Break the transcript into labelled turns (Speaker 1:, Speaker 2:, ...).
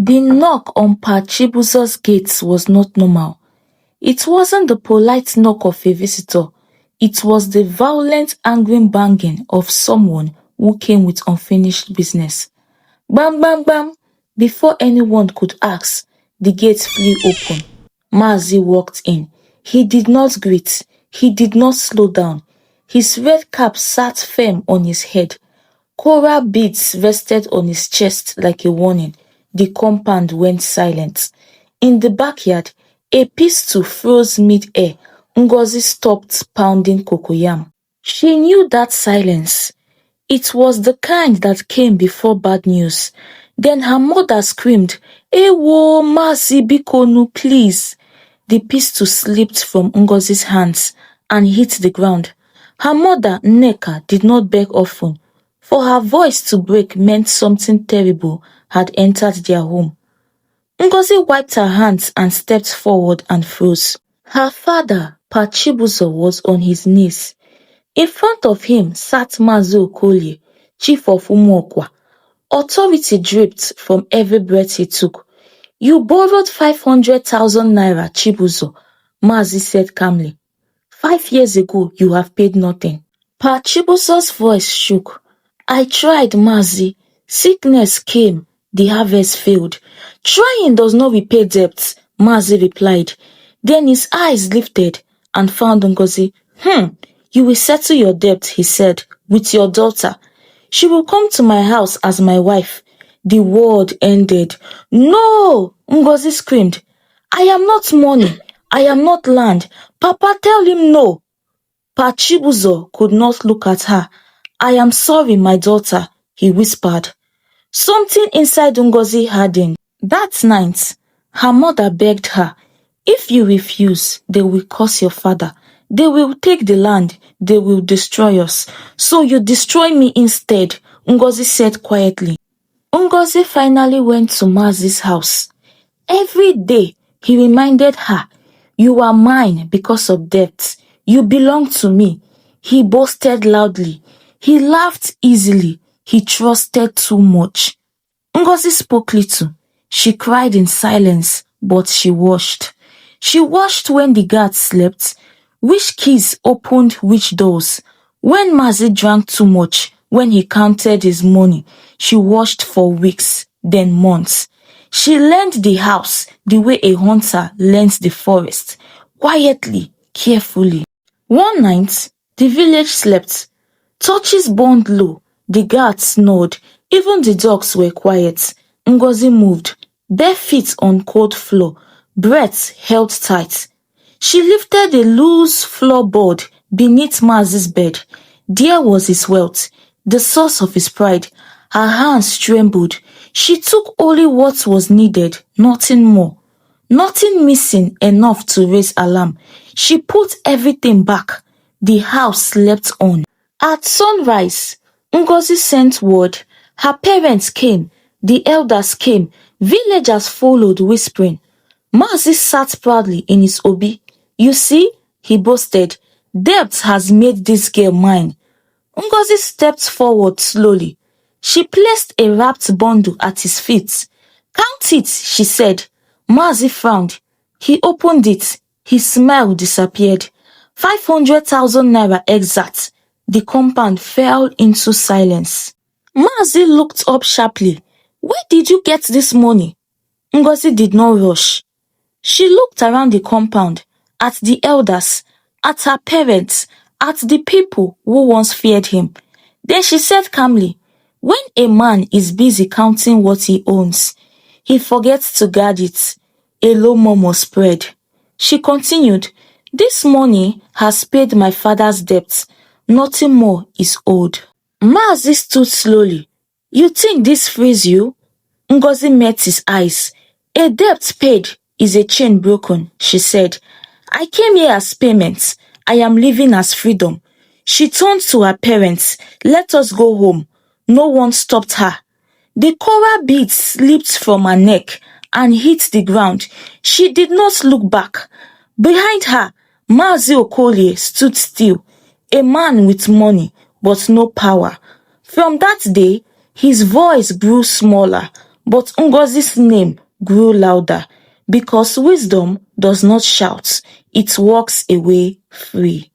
Speaker 1: The knock on Pa Chibuzo's gate was not normal. It wasn't the polite knock of a visitor. It was the violent, angry banging of someone who came with unfinished business. Bam, bam, bam! Before anyone could ask, the gate flew open. Mazi walked in. He did not greet. He did not slow down. His red cap sat firm on his head. Coral beads rested on his chest like a warning. The compound went silent. In the backyard, a pistol froze mid-air. Ngozi stopped pounding cocoyam. She knew that silence. It was the kind that came before bad news. Then her mother screamed, "Ewo, Mazi Bikonu, please." The pistol slipped from Ngozi's hands and hit the ground. Her mother, Nneka, did not beg often. For her voice to break meant something terrible had entered their home. Ngozi wiped her hands and stepped forward and froze. Her father, Pa Chibuzo, was on his knees. In front of him sat Mazi Okolie, chief of Umuokwa. Authority dripped from every breath he took. "You borrowed 500,000 naira, Chibuzo," Mazi said calmly. "5 years ago, you have paid nothing." Pa Chibuzo's voice shook. "I tried, Mazi. Sickness came, the harvest failed." "Trying does not repay debts," Mazi replied. Then his eyes lifted and found Ngozi. You will settle your debt," he said, "with your daughter. She will come to my house as my wife." The word ended. "No!" Ngozi screamed. "I am not money. I am not land. Papa, tell him no." Pa Chibuzo could not look at her. "I am sorry, my daughter," he whispered. Something inside Ngozi hardened. That night, her mother begged her, "If you refuse, they will curse your father. They will take the land. They will destroy us. So you destroy me instead," Ngozi said quietly. Ngozi finally went to Mazi's house. Every day, he reminded her, "You are mine because of debt. You belong to me." He boasted loudly. He laughed easily. He trusted too much. Ngozi spoke little. She cried in silence, but she watched. She watched when the guards slept, which keys opened which doors. When Mazi drank too much, when he counted his money, she watched for weeks, then months. She learned the house the way a hunter learns the forest, quietly, carefully. One night, the village slept. Torches burned low. The guards snored. Even the dogs were quiet. Ngozi moved, bare feet on cold floor, breath held tight. She lifted a loose floorboard beneath Mazi's bed. There was his wealth, the source of his pride. Her hands trembled. She took only what was needed, nothing more. Nothing missing enough to raise alarm. She put everything back. The house slept on. At sunrise, Ngozi sent word. Her parents came. The elders came. Villagers followed, whispering. Mazi sat proudly in his obi. "You see," he boasted, "debt has made this girl mine." Ngozi stepped forward slowly. She placed a wrapped bundle at his feet. "Count it," she said. Mazi frowned. He opened it. His smile disappeared. 500,000 naira exact. The compound fell into silence. Mazi looked up sharply. "Where did you get this money?" Ngozi did not rush. She looked around the compound, at the elders, at her parents, at the people who once feared him. Then she said calmly, "When a man is busy counting what he owns, he forgets to guard it." A low murmur spread. She continued, "This money has paid my father's debts. Nothing more is owed." Mazi stood slowly. "You think this frees you?" Ngozi met his eyes. "A debt paid is a chain broken," she said. "I came here as payment. I am living as freedom." She turned to her parents. "Let us go home." No one stopped her. The coral beads slipped from her neck and hit the ground. She did not look back. Behind her, Mazi Okolie stood still, a man with money but no power. From that day, his voice grew smaller, But Ngozi's name grew louder because wisdom does not shout, it walks away free.